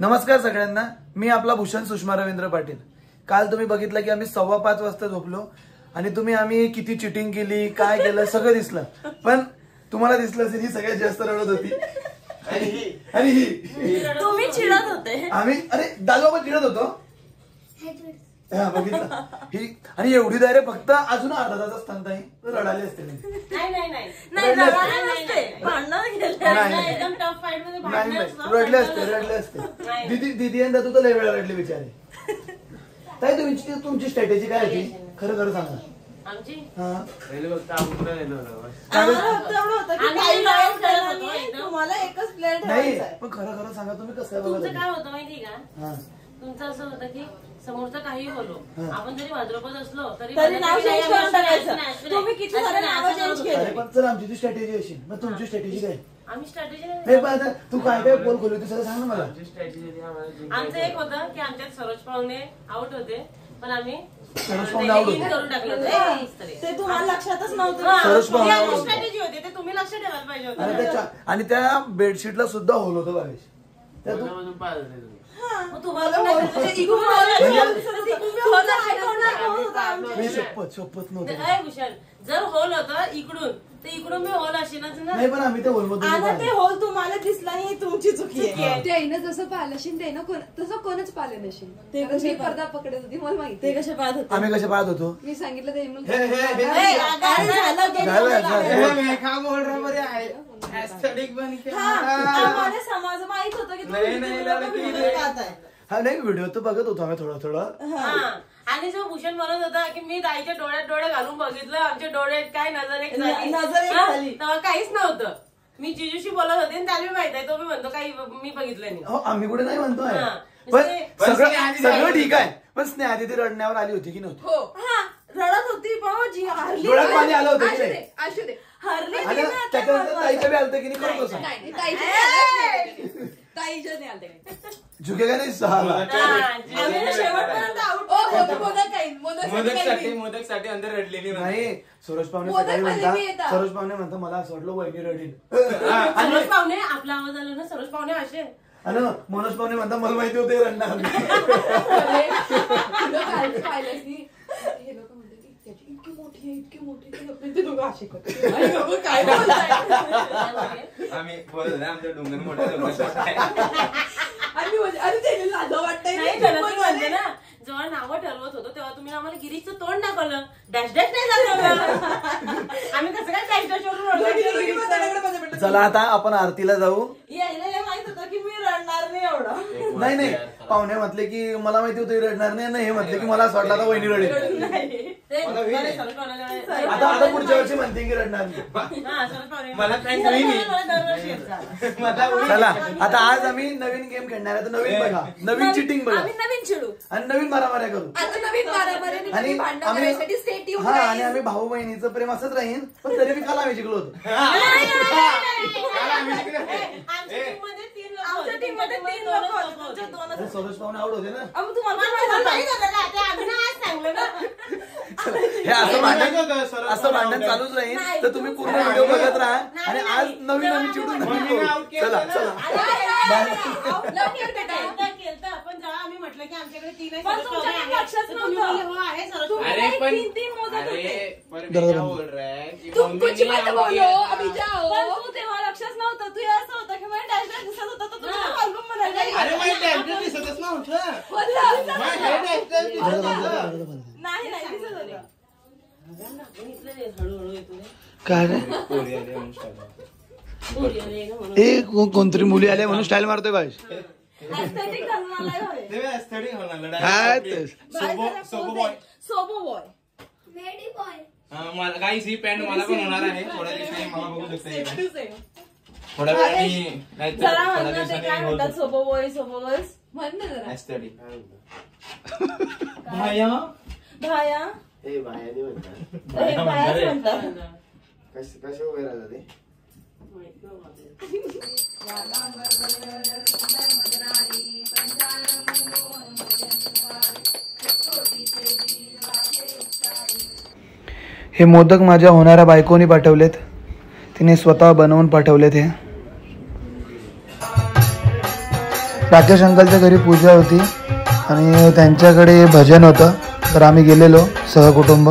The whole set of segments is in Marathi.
नमस्कार सगळ्यांना, मी आपला भूषण सुषमा रवींद्र पाटील। काल तुम्ही बघितलं की आम्ही 5:15 वाजता झोपलो आणि आम्ही किती चिटिंग केली, काय केलं सगळं दिसलं। पण तुम्हाला दिसलं असेल ही सगळ्यात जास्त रडत होती आणि ही तुम्ही चिडत होते। आम्ही अरे दादा पण चिडत होतो। हा बघितलं ही आणि एवढी दारे फक्त अजून अर्धा तास असताना ताई रडाली असते। नाही रडले असते दीदी यंदा तू तर लय वेळा रडली बिचारी। ताई तुमची स्ट्रॅटेजी काय होती खरं खरं सांगा। आमची तुम्हाला एकच प्लेट नाही पण खरं खरं सांगा तुम्ही कसं तुमचं काय होतं माहिती का? तुमचं असं होतं की समोरचं काही बोलो आपण जरी भाद्रपद असलो तरी नाव चेंज करून टाकायचं। तुम्ही किती सारे नाव चेंज केले पण चल आमची स्ट्रॅटेजी अशी मग तुमची स्ट्रॅटेजी काय? आम्ही स्ट्रॅटेजी नाही पण आता तू काय काय बोल खोलू सगळं सांग ना मला। आमचं एक होतं की आमच्यात सरोज पाहुणे आउट होते पण आम्ही सरोज पाहुणे आउट होते करून टाकलं ते तुम्हाला लक्षातच नव्हतं। सरोज पाहुणे स्ट्रॅटेजी होती ते तुम्ही लक्ष ठेवायला पाहिजे होतं। आणि त्या बेडशीटला सुद्धा होल होतं भावेश शपथ नव्हतं जर होल होतं इकडून तर इकडून मी होल असेलच ना। नाही पण आम्ही ते होल तुम्हाला दिसला नाही तुमची चुकी आहे। त्याईनं जसं पाहिलं असेल त्यानं तसं कोणच पाहिलं नसेल। ते कसे पडदा पकडत होती मला माहिती। ते कसे पाहत होते आम्ही कसे पाहत होतो मी सांगितलं ते समाज माहित होतं की हा नाही व्हिडिओ तर बघत होतो आम्ही थोडं थोडं। आणि जो भूषण म्हणत होता की मी ताईच्या डोळ्यात डोळे घालून बघितलं आमच्या डोळ्यात काय नजर एक झाली तेव्हा काहीच नव्हतं। मी जिजूशी बोलत होते आणि त्याला माहित आहे तो मी म्हणतो काही मी बघितलं नाही। हो आम्ही कुठे नाही म्हणतोय पण सगळं ठीक आहे पण स्नेहा दिदी रडण्यावर आली होती की नव्हती? हो हा रडत होती भाऊजी हरली डोळ्यात पाणी आलं होतं की नाही? असू दे हरली त्याच्यानंतर ताईच्या बी आलतं की नाही करतो ताईच्या नाही आलते झुकेगा नाही सहाला मोदकसाठी अंदर रडलेली नाही। सरोज पाहुणे सकाळी म्हणता सरोज पाहुणे म्हणता मला असं वाटलं वहिनी रडील। सरोज पाहुणे आपला आवाज आला ना सरोज पाहुणे असे आणि मनोज पाहुणे म्हणता मला माहिती होते रडणार इतकी मोठी ते दोघं असे आम्ही बोलतो आमच्या डोंगर मोठा म्हणजे ना जेव्हा नावं ठरवत होतो तेव्हा तुम्ही आम्हाला गिरीचं तोंड दाखवलं डॅश डॅश नाही दाखवलं। आम्ही कसं काय डॅश डॅश वरून चला आता आपण आरतीला जाऊ। यायला हे माहित होतं की मी रडणार नाही एवढं। नाही पाहुणे म्हटले की मला माहिती होतं रडणार नाही हे म्हटले की मला असं वाटलं आता वहिनी रडेल। आता पुढच्या वर्षी म्हणते की रडणार नाही मला चला आता आज आम्ही नवीन गेम खेळणार आहे। नवीन बघा नवीन चिटिंग बघा नवीन चिडू आणि नवीन मारामाऱ्या करू आता नवीन आणि आम्ही भाऊ बहिणीचं प्रेम असंच राहील पण तरी मी काल आम्ही जिंकलो होतो। सरोज पाहुणे आवड होते ना हे असं भांडण चालूच राहील तर तुम्ही पूर्ण व्हिडिओ बघत राहा आणि आज नवीन आम्ही चिडून चला चला पण जेव्हा आम्ही म्हटलं की आमच्याकडे 3 तेव्हा लक्षच नव्हतं तू असं होतं की मला डॅश डॅश दिसत होता तर तुझ्या फाल्गुन म्हणायला नाही दिसत होतं हळूहळू येतो काय रे कोणतरी मुली आल्या म्हणून स्टाईल मारतोय भाई गाईस ही पॅन्ट मला पण होणार आहे थोड्या दिवसांनी मला बघू शकता थोड्या वेळाने सोबो बॉय म्हण ना जरा एस्थेटिक भाया कसे उभे राहतात ते हे मोदक माझ्या होणाऱ्या बायकोनी पाठवलेत। तिने स्वतः बनवून पाठवलेत हे। राकेश अंकलच्या घरी पूजा होती आणि त्यांच्याकडे भजन होतं, तर आम्ही गेलेलो सहकुटुंब.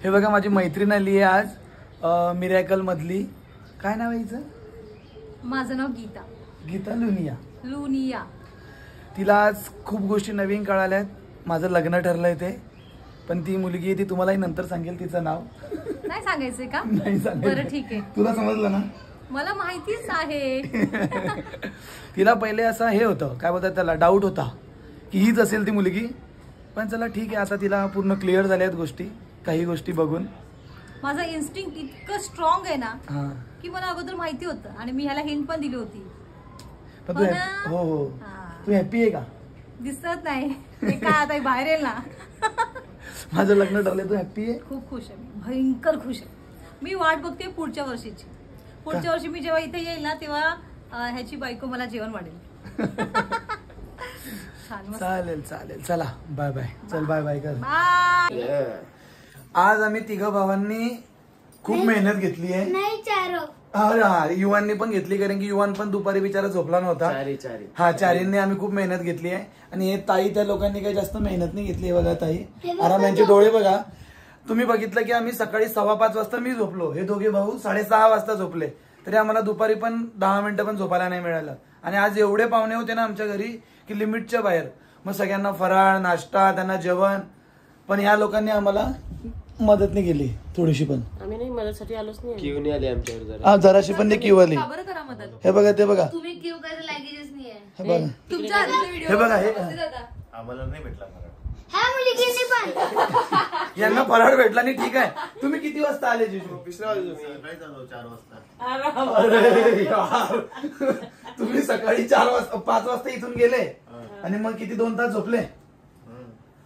हे बघा माझी मैत्रीण आली आहे आज मिरॅकल मधली. काय नाव आहे हिचं? माझं नाव गीता. गीता लुनिया. लुनिया. तिला आज खूप गोष्टी नवीन कळाल्यात. माझं लग्न ठरलंय ते, पण ती मुलगी आहे ती तुम्हालाही नंतर सांगेल तिचं नाव. नाही सांगायचंय का? नाही सांगायचं. बरं ठीक आहे. तुला समजलं ना? मला माहितीच आहे. तिला पहिले असं हे होतं, काय बोलतात त्याला, डाऊट होता की हीच असेल ती मुलगी. पण चला ठीक आहे, आता तिला पूर्ण क्लिअर झाल्यात गोष्टी, काही गोष्टी बघून. माझं इन्स्टिंक्ट इतकं स्ट्रॉंग आहे ना की मला अगोदर माहिती होतं आणि मी ह्याला हिंट पण दिली होती. पण तू हो हो तू हॅपी आहे का? दिसत नाही ते काय आता बाहेर येईल ना. माझं लग्न ठरलंय, तू हॅपी आहे? खूप खुश आहे मी, भयंकर खुश आहे. मी वाट बघते पुढच्या वर्षीची. पुढच्या वर्षी मी जेव्हा इथे येईल ना तेव्हा ह्याची बायको मला जेवण वाढेल. चालेल चालेल, चला बाय बाय. चल बाय बाय कर. बाय. आज आम्ही तिघं भावांनी खूप मेहनत घेतली आहे. हा युवांनी पण घेतली, कारण की युवान पण दुपारी बिचारा झोपला नव्हता. हा चारींनी आम्ही खूप मेहनत घेतली आहे. आणि हे ताई त्या लोकांनी काही जास्त मेहनत नाही घेतली. बघा ताई आराम, यांचे डोळे बघा. तुम्ही बघितलं की आम्ही सकाळी 5:15 वाजता मी झोपलो, हे दोघे भाऊ 6:30 वाजता झोपले, तरी आम्हाला दुपारी पण 10 मिनिटं पण झोपायला नाही मिळालं. आणि आज एवढे पाहुणे होते ना आमच्या घरी की लिमिटच्या बाहेर. मग सगळ्यांना फराळ, नाश्ता, त्यांना जेवण. पण ह्या लोकांनी आम्हाला मदत नाही केली थोडीशी पण. आम्ही नाही मदतसाठी आलोच नाही. क्यू नाही आली आमच्यावर. हा जराशी पण नाही क्यू आली. हे बघा ते बघा, तुम्ही क्यू करायला लागेलच नाहीये. हे बघा तुमचा हे बघा, हे आम्हाला नाही भेटला ह्या मुलीने पण यांना फराळ भेटला नाही. ठीक आहे, तुम्ही किती वाजता आले जिजू? 4 वाजता. अरे यार, तुम्ही सकाळी 5 वाजता इथून गेले आणि मग किती 2 तास झोपले.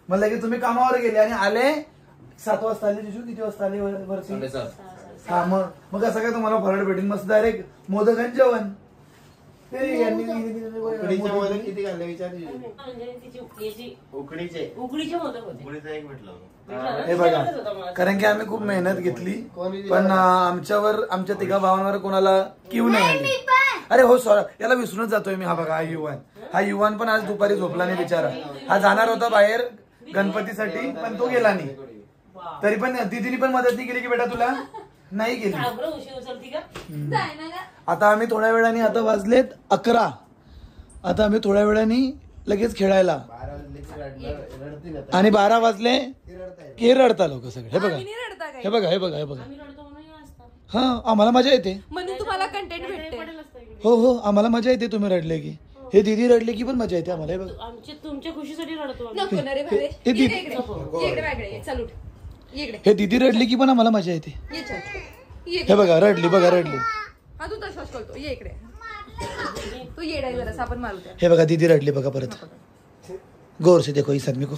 मग लगेच तुम्ही कामावर गेले आणि आले 7 वाजता आले. जिजू किती वाजता आले वरती? 7:30. हा मग असं काय तुम्हाला फराळ भेटेल मस्त डायरेक्ट मोदक आणि जेवण. किती घालले विचार? उकडीचे मोदक होते. उकडीचा एक भेटला. हे बघा, कारण की आम्ही खूप मेहनत घेतली, पण आमच्यावर, आमच्या तिघा भावांवर कोणाला क्यू नाही आली. अरे हो सॉरी, याला विसरूनच जातोय मी. हा बघा हा युवान पण आज दुपारी झोपला नाही बिचारा. हा जाणार होता बाहेर गणपतीसाठी, पण तो गेला नाही. तरी पण दीदीने पण मदत नाही केली की बेटा तुला? नाही केली. आता आम्ही थोड्या वेळाने, आता वाजलेत 11, आता आम्ही थोड्या वेळाने लगेच खेळायला. आणि 12 वाजले की रडता लोक सगळे. हे बघा हे बघा हे बघा हे बघा. हा आम्हाला मजा येते म्हणून तुम्हाला कंटेंट भेटते. हो हो आम्हाला मजा येते तुम्ही रडले की. हे दीदी रडले की पण मजा येते आम्हाला. हे बघा तुमच्या खुशीसाठी रडतो. हे दीदी रडली की पण आम्हाला मजा येते. हे बघा रडली, बघा रडली. हे बघा दीदी रडली बघा परत. गौर से देखो इस आदमी को,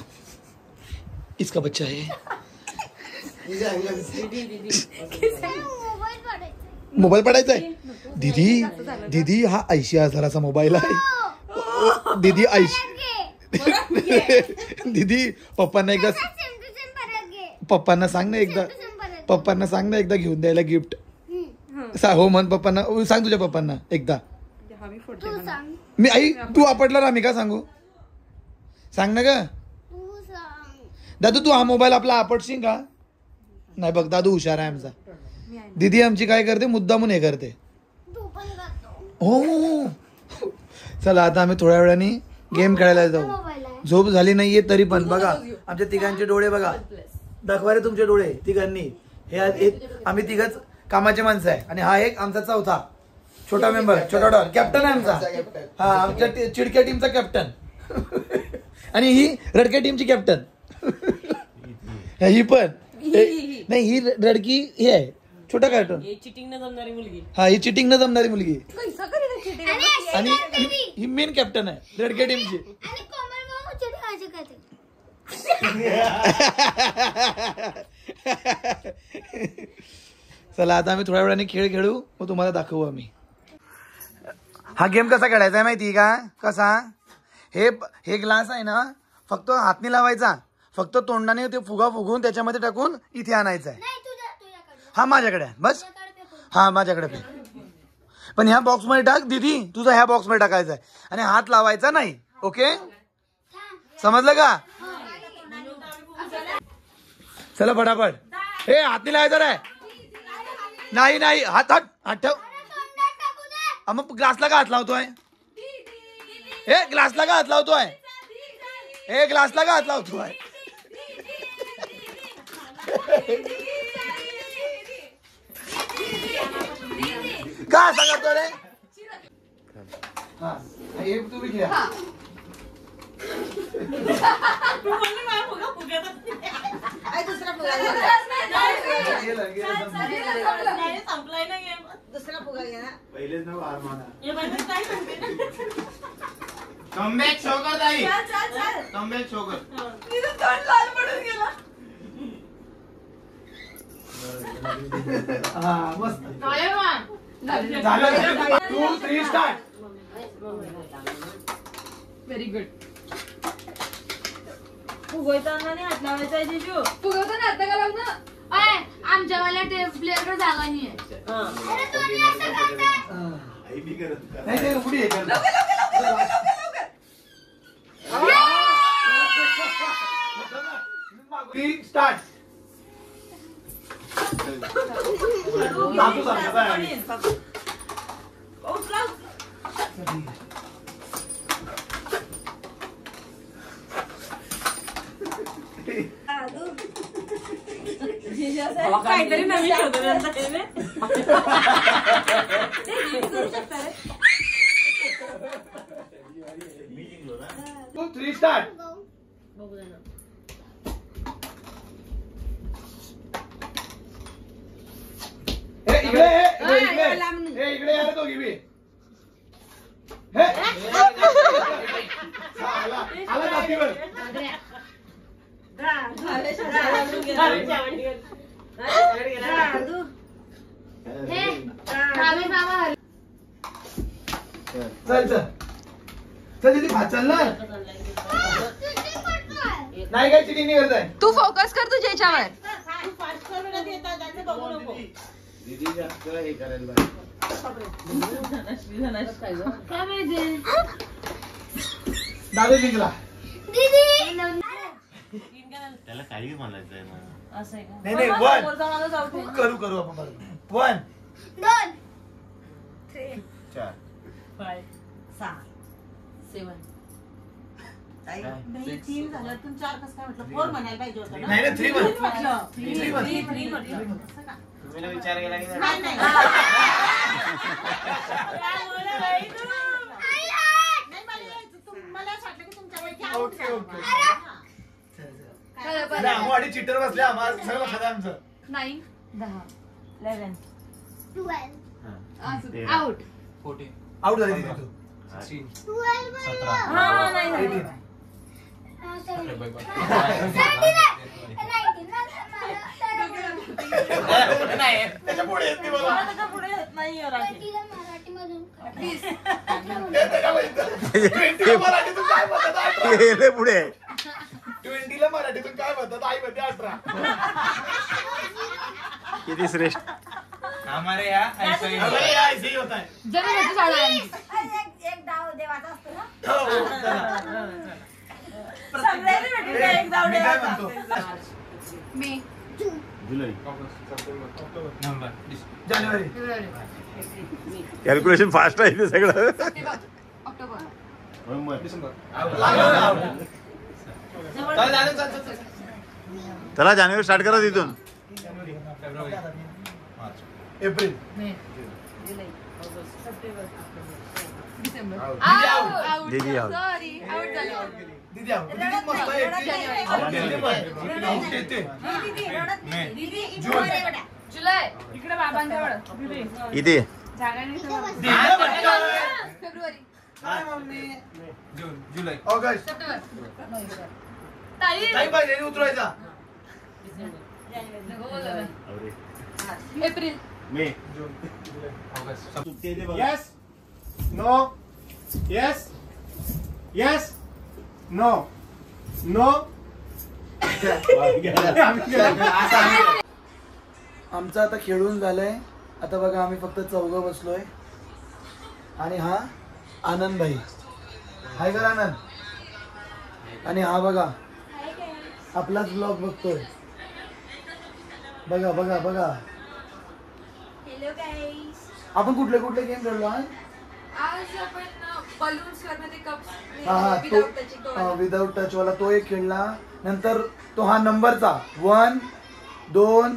इसका बच्चा है. मोबाईल पडायचा आहे दीदी. दीदी हा 80,000चा मोबाईल आहे दीदी. 80. दीदी पप्पांना एकदा, पप्पांना सांग ना एकदा घेऊन द्यायला गिफ्ट. हो म्हण पप्पांना, सांग तुझ्या पप्पांना एकदा. मी आई तू आपटला आम्ही का सांगू? सांग ना ग दादू, तू हा मोबाईल आपला आपटशील का? नाही बघ दादू हुशार आहे आमचा. दीदी आमची काय करते, मुद्दामून हे करते. हो चला आता आम्ही थोड्या वेळाने गेम खेळायला जाऊ. झोप झाली नाहीये तरी पण बघा आमच्या तिघांचे डोळे बघा. दाखवा रे तुमचे डोळे तिघांनी. हे आम्ही तिघच कामाचे माणसं आहे. आणि हा एक आमचा चौथा छोटा मेंबर, छोटा डॉन, कॅप्टन आहे आमचा. हा आमच्या चिडक्या टीमचा कॅप्टन. आणि ही रडक्या टीमची कॅप्टन. ही पण नाही, ही रडकी ही आहे छोटा कार्टून. चिटिंग न जमणारी मुलगी. हा ही चिटिंग न जमणारी मुलगी. आणि ही मेन कॅप्टन आहे रडक्या टीमची. चला आता आम्ही थोड्या वेळाने खेळ खेळू, मग तुम्हाला दाखवू आम्ही. हा गेम कसा खेळायचा आहे माहिती का? कसा, हे ग्लास आहे ना, फक्त हात नाही लावायचा, फक्त तोंडाने ते फुगा फुगून त्याच्यामध्ये टाकून इथे आणायचं आहे. हा माझ्याकडे आहे बस. हा माझ्याकडे पण ह्या बॉक्स मध्ये टाक दीदी, तुझा ह्या बॉक्स मध्ये टाकायचा आहे आणि हात लावायचा नाही. ओके समजलं का? चला फटाफट. हे हात नाही लावायचा रे. नाही नाही हात हात हात ठेव. मग ग्लासला का हात लावतोय? हे ग्लासला का हात लावतोय? हे ग्लासला का हात लावतोय? का असं करतो रे? हे तुम्ही घ्या. दुसरा फुगा घ्या. पहिलेच ना वार मारा. कमबॅक शो कर ताई. कमबॅक शो कर. लाल पडून गेला. मस्त झालं. 2 3 स्टार्ट. Very good. फुगवताना नाही हात लावायचा आहे जिजू. फुगवताना हात का लावू ना. आमच्यावाल्या प्लेअरकडे जागा नाही आहे. नाही पुढे स्टार्ट. काहीतरी नवीन शोधलं. 2 3 स्टार्ट. इकडे इकडे या दोघी बी. आला जातीवर. चल चल चल दीदी भात चाल ना. नाही काय चिटिंग नाही करताय. तू फोकस कर तुझ्या याच्यावर. दीदी जास्त हे करायला दादा जिंकला. त्याला काही म्हणायचंय ना. नाही नाही 1 करू करू आपण बरोबर. 1 2 3 4 5 6 7. नाही 3 झालं. तू 4 कसं काय म्हटलं? 4 म्हणायला पाहिजे होतं ना. नाही 3 म्हटलं. 3 म्हटलं. तुम्ही विचार केला की नाही नाही. मला असं वाटलं की तुमच्या ओके ओके. आम्ही चिटर बसले. आम्हाला सगळं लक्षात आहे आमचं. 9 10 11 12 आउट. 14 आउट झाली दीदी तू. 18 त्याच्या पुढे येत नाही मला. त्याच्या पुढे नाही मराठी मधून 20 ला मराठीतून काय म्हणतात? पुढे 20 ला मराठीतून काय म्हणतात? आई म्हणते 18. किती श्रेष्ठ. हमारे यहाँ ऐसा ही अरे यार ऐसे ही होता है. जरा ह्याची शाळा आहे. एक डाव देवाचा असतो ना. हो, चला. सगळ्यांनी भेटून काय एक डाव मी काय देवाचा म्हणतो? असतो. मे जुलै नंबर जानेवारी. कॅल्क्युलेशन फास्ट आहे ते सगळं. ऑक्टोबर नोव्हेंबर चला जानेवारी स्टार्ट करा तिथून. एप्रिल. डिसेंबर. दीदी आउट. सॉरी आउट झाले. दीदी आउट. दीदी मस्त आहे. आउट येते पण. आउट येते. जून. जुलै. इकडे बाबांजवळ. इथे फेब्रुवारी. हाय मम्मी. जून जुलै ऑगस्ट. सप्टेंबर. नाही पाहिजे उतरायचा. एप्रिल. मे Yes. No. Yes. Yes. No. No. आमचं आता खेळून झालंय. आता बघा आम्ही फक्त चौघं बसलोय आणि हा आनंद भाई हाय का आनंद. आणि हा बघा आपलाच ब्लॉग बघतोय. बघा बघा बघा. हॅलो गाईस. आपण कुठले कुठले गेम खेळलो आज? आज आपण बलून्स वरमध्ये कप्स हा तो विदाउट टच वाला तो एक खेळला. नंतर तो हा नंबरचा 1 2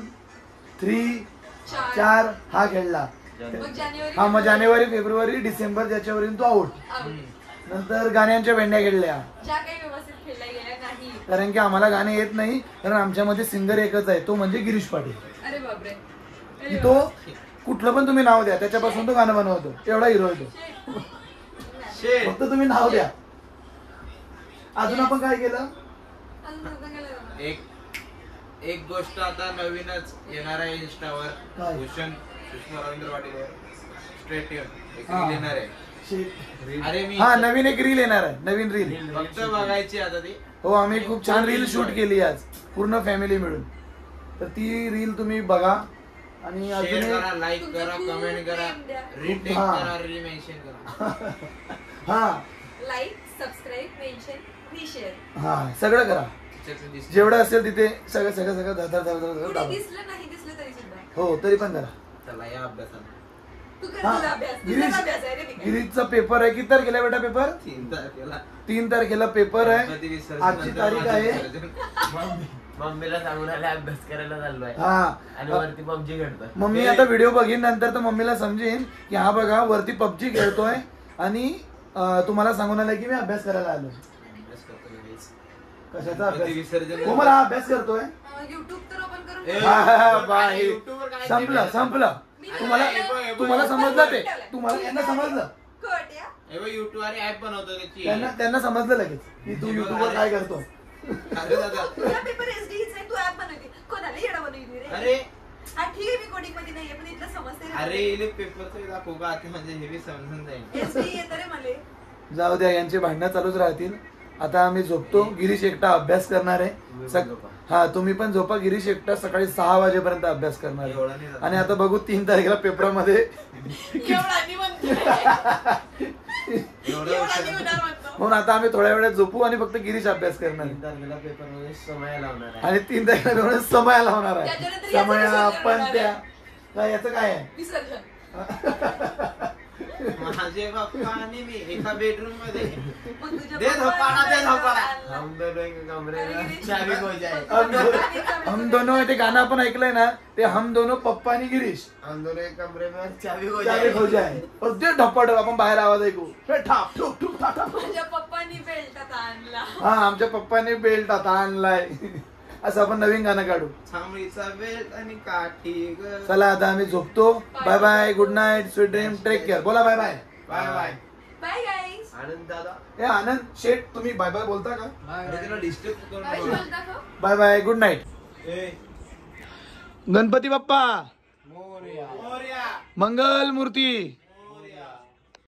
3 4 हा खेळला. हा मग जानेवारी फेब्रुवारी डिसेंबर ज्याच्यावरून तो आउट. नंतर गाण्यांच्या भेंड्या खेळल्या ज्या काही व्यवस्थित खेळल्या गेल्या नाही, कारण की आम्हाला गाणे येत नाही. कारण आमच्यामध्ये सिंगर एकच आहे, तो म्हणजे गिरीश पाटील. अरे बापरे. की तो कुठलं पण तुम्ही नाव द्या त्याच्यापासून तो गाणं बनवतो. एवढा हिरो आहे तो. फक्त तुम्ही नाव द्या. अजून आपण काय केलं? एक गोष्ट आता नवीनच येणार आहे इंस्टावर. काय? भूषण सुषमा रवींद्र पाटील स्ट्रेट एक हा. रील येणार आहे. अरे मी हा नवीन एक रील येणार आहे. नवीन रील फक्त बघायची आता ती. हो आम्ही खूप छान रील शूट केली आज पूर्ण फॅमिली मिळून. तर ती रील तुम्ही बघा आणि शेअर अजून करा, लाईक करा, कमेंट करा, रिटेक हा. करा, रिमेन्शन करा. हा लाईक, सबस्क्राईब, मेन्शन, रिशेअर. हा सगळं करा. त्याचं दिसतं. जेवढं असेल तिथे सगळं सगळं सगळं धर धर धर धर दाबा. दिसलं नाही दिसलं तरी सुद्धा हो तरी पण करा. चला या अभ्यासाला. तू कर हा तुझा अभ्यास. गिरीश तुझा अभ्यास आहे रे मी काय. गिरीशचा पेपर आहे. किती तारखेला बेटा पेपर? 3 तारखेला 3 तारखेला पेपर आहे. गणपती विसर्जन आजची नंतर तारीख माझं आहे. विसर्जन. मम्मीला सांगून आले अभ्यास करायला चाललोय हा आणि वरती पबजी खेळतोय. मम्मी आता व्हिडिओ बघीन नंतर तर मम्मीला समजेन की हा बघा वरती पबजी खेळतोय आणि तुम्हाला सांगून आलंय की मी अभ्यास करायला आलो. अभ्यास करतो मी guys. कशाचा गणपती अभ्यास? विसर्जन हो मला हा अभ्यास करतोय. युट्यूब तर ओपन करून ए, हा, बाई. YouTubeवर काय संपलं संपलं. तुम्हाला तुम्हाला समजलं ते तुम्हाला यांना समजलं. कट या. हे बघ युट्यूब आणि ऍप बनवतो त्याची. त्यांना समजलं लगेच की तू युट्यूबवर काय करतो. अरे दादा तुझा पेपर एसडीच आहे, तू ऍप बनवते. कोणाला येडा बनवली रे? अरे हा ठीक आहे मी कोडिंग मध्ये नाहीये पण इथलं समजते अरे इले पेपरचं दाखवू का आता म्हणजे हे बी समजून जाईल. एसडी येतं रे मले. जाऊ द्या यांचे भांडणं चालूच राहतील. आता आम्ही झोपतो. गिरीश एकटा अभ्यास करणार आहे. हा तुम्ही पण झोपा. गिरीश एकटा सकाळी 6 वाजेपर्यंत अभ्यास करणार एवढा आहे. नाही जात. आणि आता बघू 3 तारखेला पेपरामध्ये एवढा निवंत. एवढं एवढा हुशार. निवंत म्हणतो. म्हणून आता आम्ही थोड्या वेळात झोपू आणि फक्त गिरीश अभ्यास करणार 3 तारखेला पेपर मध्ये समय लावणार आहे. आणि 3 तारखेला पेपर समय लावणार आहे. त्याच्यानंतर याचं समय विसर्जन पण होणार त्या काय याचं काय आहे? विसर्जन. माझे बाप्पा आणि मी एका बेडरूम मध्ये. मग तुझ्या दे झोपाळा, दे झोपाळा. हम दोनों एक कमरे में अरे चाबी खो जाए. हम दोनों ते गाणं आपण ऐकलंय ना ते हम दोनों पप्पा आणि गिरीश हम दोनों एक कमरे में चाबी खो चाबी जाए. खो जाए. और ते ढप्पा आपण बाहेर आवाज ऐकू. हे ठाप ठुक ठुक ठाप ठाप. माझ्या पप्पांनी बेल्ट आता आणला. हा आमच्या पप्पाने बेल्ट आता आणलाय. असं आपण नवीन गाणं काढू. छामरीचा बेल्ट आणि काठी ग. चला आता आम्ही झोपतो. Bye bye. Good night. Sweet dream. Take care. बोला bye bye. Bye bye. Bye guys. Anand दादा हे आनंद शेठ तुम्ही बाय बाय बोलता का? अरे तुला डिस्टर्ब करून काय बोलवा. बोलता का? Bye bye. Good night. ए, गणपती बाप्पा मोरया. मंगल मूर्ती.